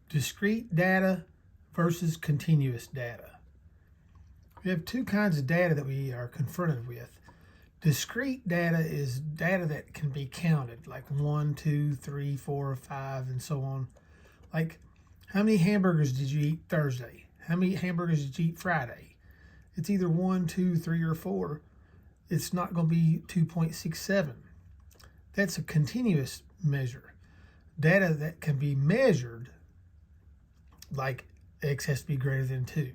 discrete data versus continuous data. We have two kinds of data that we are confronted with. Discrete data is data that can be counted, like 1, 2, 3, 4, 5, and so on. Like, how many hamburgers did you eat Thursday? How many hamburgers did you eat Friday? It's either 1, 2, 3, or 4. It's not going to be 2.67. That's a continuous measure. Data that can be measured, like x has to be greater than 2,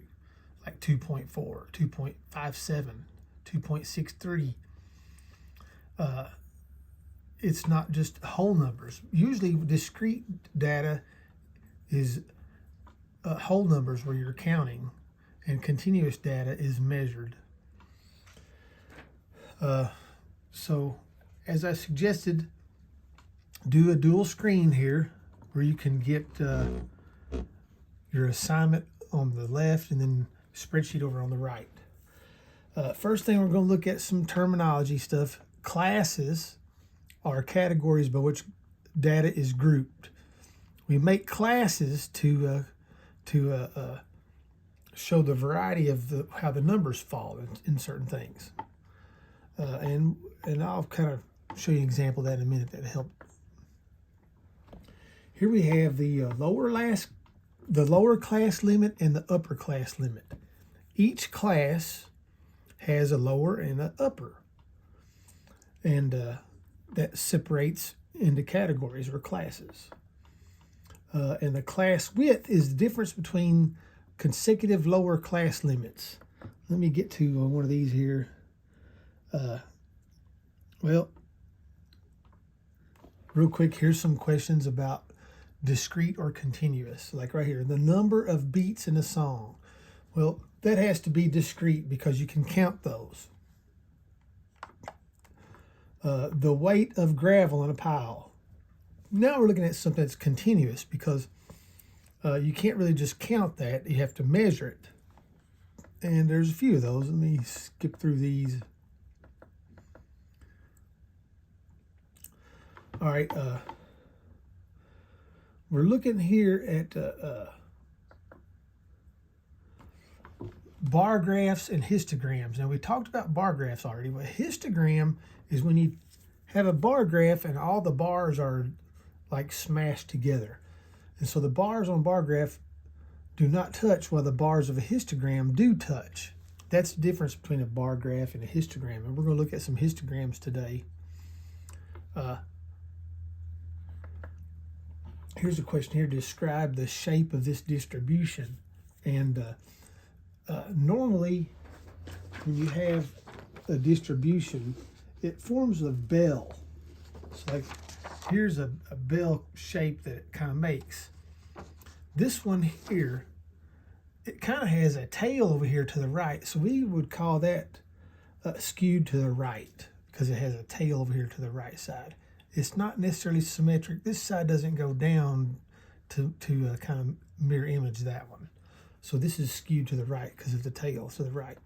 like 2.4, 2.57, 2.63. It's not just whole numbers. Usually discrete data is whole numbers where you're counting, and continuous data is measured. So as I suggested, do a dual screen here where you can get your assignment on the left and then spreadsheet over on the right. First thing, we're going to look at some terminology stuff. Classes are categories by which data is grouped. We make classes to show the variety of how the numbers fall in certain things. And I'll kind of show you an example of that in a minute that'll help. Here we have the lower class limit and the upper class limit. Each class has a lower and an upper, and that separates into categories or classes. And the class width is the difference between consecutive lower class limits. Let me get to one of these here. Well, real quick, here's some questions about discrete or continuous. Like right here, the number of beats in a song. Well, that has to be discrete because you can count those. The weight of gravel in a pile. Now we're looking at something that's continuous because you can't really just count that. You have to measure it. And there's a few of those. Let me skip through these. All right. We're looking here at bar graphs and histograms. Now, we talked about bar graphs already, but histogram is when you have a bar graph and all the bars are like smashed together. And so the bars on bar graph do not touch while the bars of a histogram do touch. That's the difference between a bar graph and a histogram. And we're going to look at some histograms today. Here's a question here. Describe the shape of this distribution. And normally when you have a distribution, it forms a bell. So like here's a bell shape that it kind of makes. This one here, it kind of has a tail over here to the right. So we would call that skewed to the right because it has a tail over here to the right side. It's not necessarily symmetric. This side doesn't go down to kind of mirror image that one. So this is skewed to the right because of the tail to the right.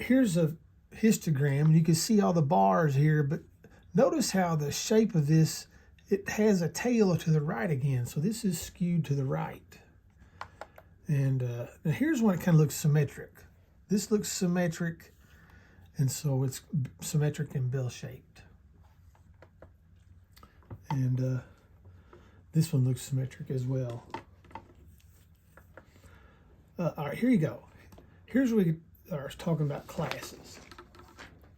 Here's a histogram. You can see all the bars here, but notice how the shape of this, it has a tail to the right again. So this is skewed to the right. And now here's one that kind of looks symmetric. This looks symmetric, and so it's symmetric and bell-shaped. And this one looks symmetric as well. All right, here you go. Here's where we are talking about classes.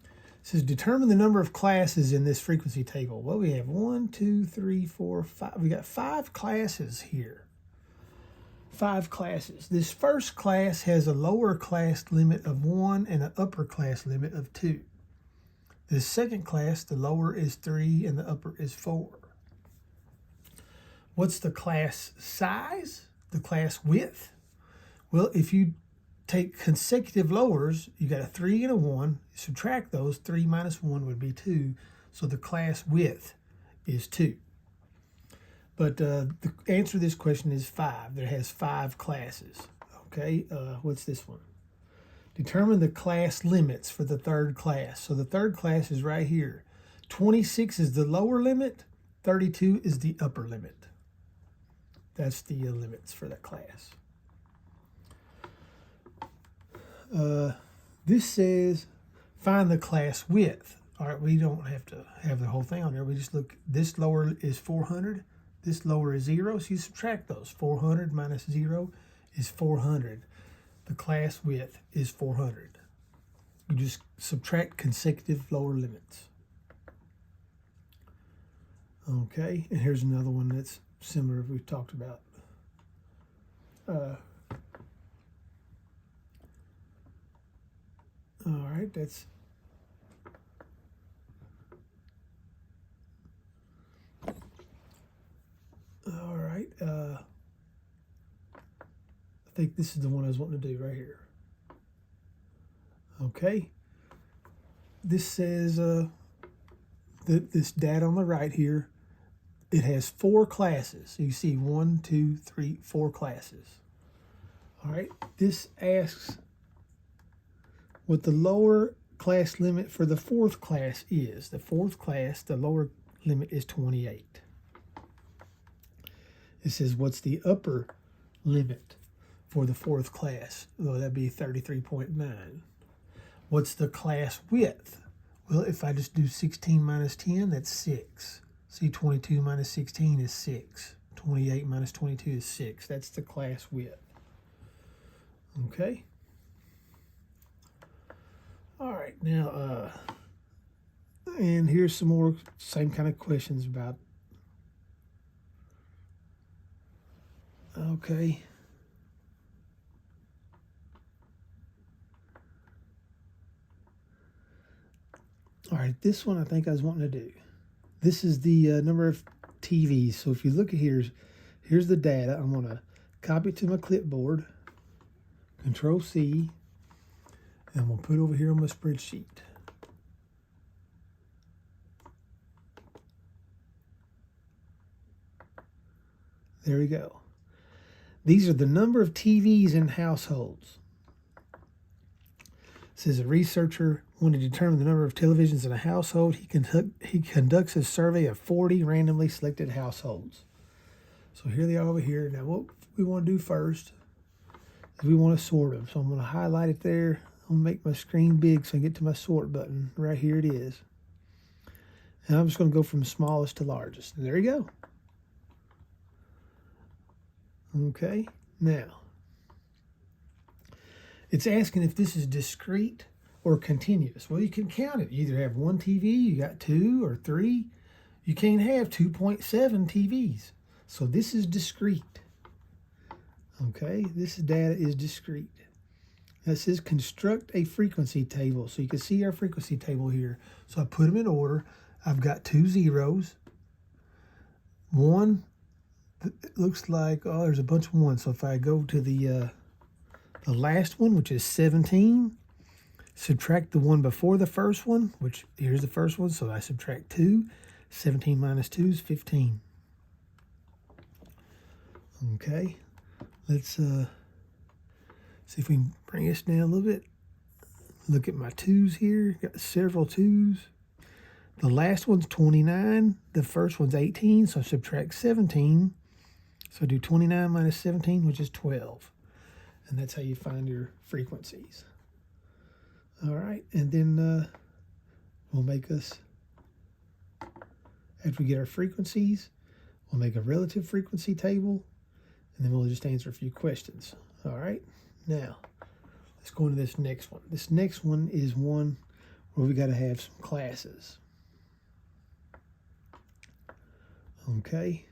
It says determine the number of classes in this frequency table. Well, we have 1, 2, 3, 4, 5. We got 5 classes here. 5 classes. This first class has a lower class limit of 1 and an upper class limit of 2. This second class, the lower is 3 and the upper is 4. What's the class size? The class width? Well, if you take consecutive lowers, you got a 3 and a 1. Subtract those. 3 minus 1 would be 2. So the class width is 2. But the answer to this question is 5. There has 5 classes. Okay, what's this one? Determine the class limits for the third class. So the third class is right here. 26 is the lower limit. 32 is the upper limit. That's the limits for that class. This says find the class width. All right, we don't have to have the whole thing on there. We just look, this lower is 400, this lower is 0, so you subtract those. 400 minus 0 is 400. The class width is 400. You just subtract consecutive lower limits. Okay, and here's another one that's similar we've talked about. All right, that's all right. I think this is the one I was wanting to do right here. Okay, this says this data on the right here, it has 4 classes. So you see 1, 2, 3, 4 classes. All right, this asks what the lower class limit for the 4th class is. The 4th class, the lower limit is 28. It says what's the upper limit for the 4th class? Well, that'd be 33.9. What's the class width? Well, if I just do 16 minus 10, that's 6. See, 22 minus 16 is 6. 28 minus 22 is 6. That's the class width. Okay. All right, now, and here's some more same kind of questions about, okay. All right, this one I think I was wanting to do. This is the number of TVs. So if you look at here's the data. I'm going to copy it to my clipboard, Control C, and I'm going to put it over here on my spreadsheet. There we go. These are the number of TVs in households. It says a researcher wanted to determine the number of televisions in a household. He conducts a survey of 40 randomly selected households. So here they are over here. Now what we want to do first is we want to sort them. So I'm going to highlight it there. I'm going to make my screen big so I can get to my sort button. Right here it is. And I'm just going to go from smallest to largest. And there you go. Okay, now it's asking if this is discrete or continuous. Well, you can count it. You either have 1 TV, you got 2 or 3. You can't have 2.7 TVs. So this is discrete. Okay, this data is discrete. Now it says construct a frequency table. So you can see our frequency table here. So I put them in order. I've got 2 zeros. 1, it looks like, oh, there's a bunch of 1s. So if I go to the last one, which is 17, subtract the one before the first one, which here's the first one, so I subtract 2. 17 minus 2 is 15. Okay, let's see if we can bring this down a little bit. Look at my 2's here, got several 2's. The last one's 29, the first one's 18, so I subtract 17. So do 29 minus 17, which is 12. And that's how you find your frequencies. All right, and then we'll make us, after we get our frequencies, we'll make a relative frequency table, and then we'll just answer a few questions. All right, now let's go into this next one. This next one is one where we got to have some classes. Okay.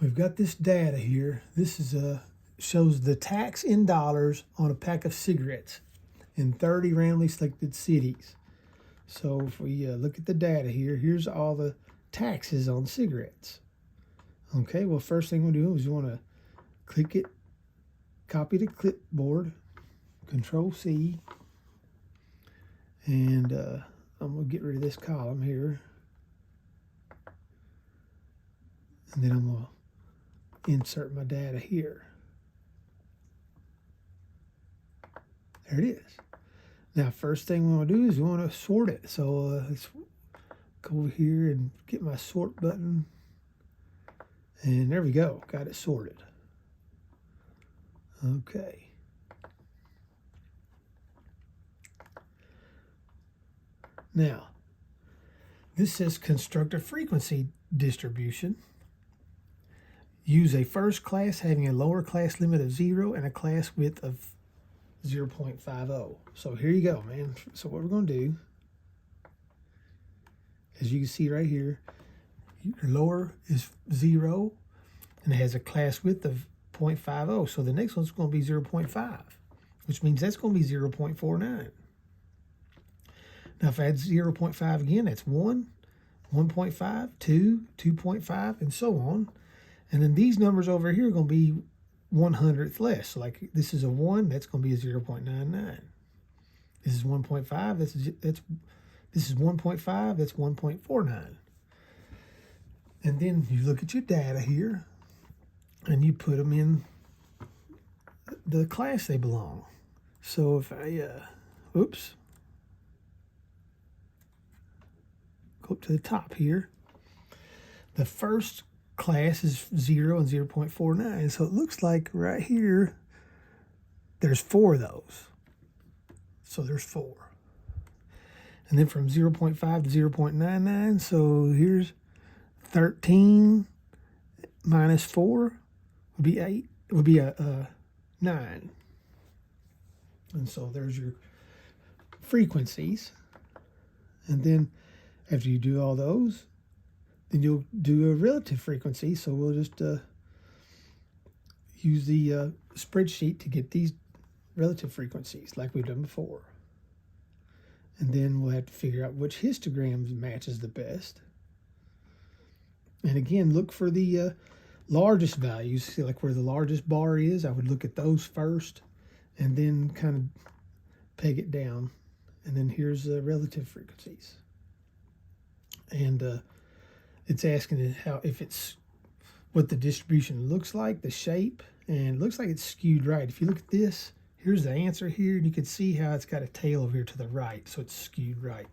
We've got this data here. This is shows the tax in dollars on a pack of cigarettes in 30 randomly selected cities. So if we look at the data here, here's all the taxes on cigarettes. Okay, well, first thing we do is you want to click it, copy to clipboard, Control C, and I'm going to get rid of this column here. And then I'm going to insert my data here. There it is. Now, first thing we want to do is we want to sort it. So let's go over here and get my sort button. And there we go. Got it sorted. Okay. Now, this says construct a frequency distribution. Use a first class having a lower class limit of 0 and a class width of 0.50. So here you go, man. So what we're going to do, as you can see right here, your lower is 0 and it has a class width of 0.50. So the next one's going to be 0.5, which means that's going to be 0.49. Now if I add 0.5 again, that's 1, 1.5, 2, 2.5, and so on. And then these numbers over here are going to be 1/100th less. So like this is a 1, that's going to be a 0.99. This is 1.5, this is 1.5, that's 1.49. And then you look at your data here and you put them in the class they belong. So if I, oops, go up to the top here, the first class is 0 and 0.49. So it looks like right here, there's 4 of those. So there's 4. And then from 0.5 to 0.99, so here's 13 minus 4 would be 8. It would be a 9. And so there's your frequencies. And then after you do all those, then you'll do a relative frequency. So we'll just use the spreadsheet to get these relative frequencies like we've done before. And then we'll have to figure out which histogram matches the best. And again, look for the largest values. See, like where the largest bar is, I would look at those first and then kind of peg it down. And then here's the relative frequencies. And it's asking if it's what the distribution looks like, the shape, and it looks like it's skewed right. If you look at this, here's the answer here, and you can see how it's got a tail over here to the right, so it's skewed right.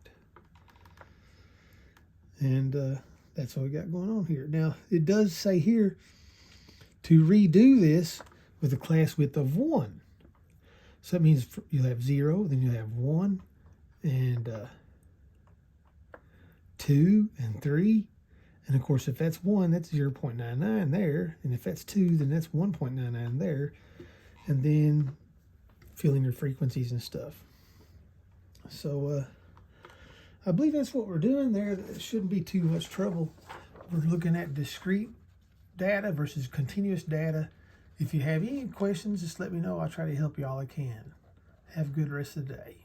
And that's what we got going on here. Now, it does say here to redo this with a class width of 1. So that means you'll have 0, then you'll have 1, and 2, and 3. And of course, if that's 1, that's 0.99 there. And if that's 2, then that's 1.99 there. And then fill in your frequencies and stuff. So I believe that's what we're doing there. It shouldn't be too much trouble. We're looking at discrete data versus continuous data. If you have any questions, just let me know. I'll try to help you all I can. Have a good rest of the day.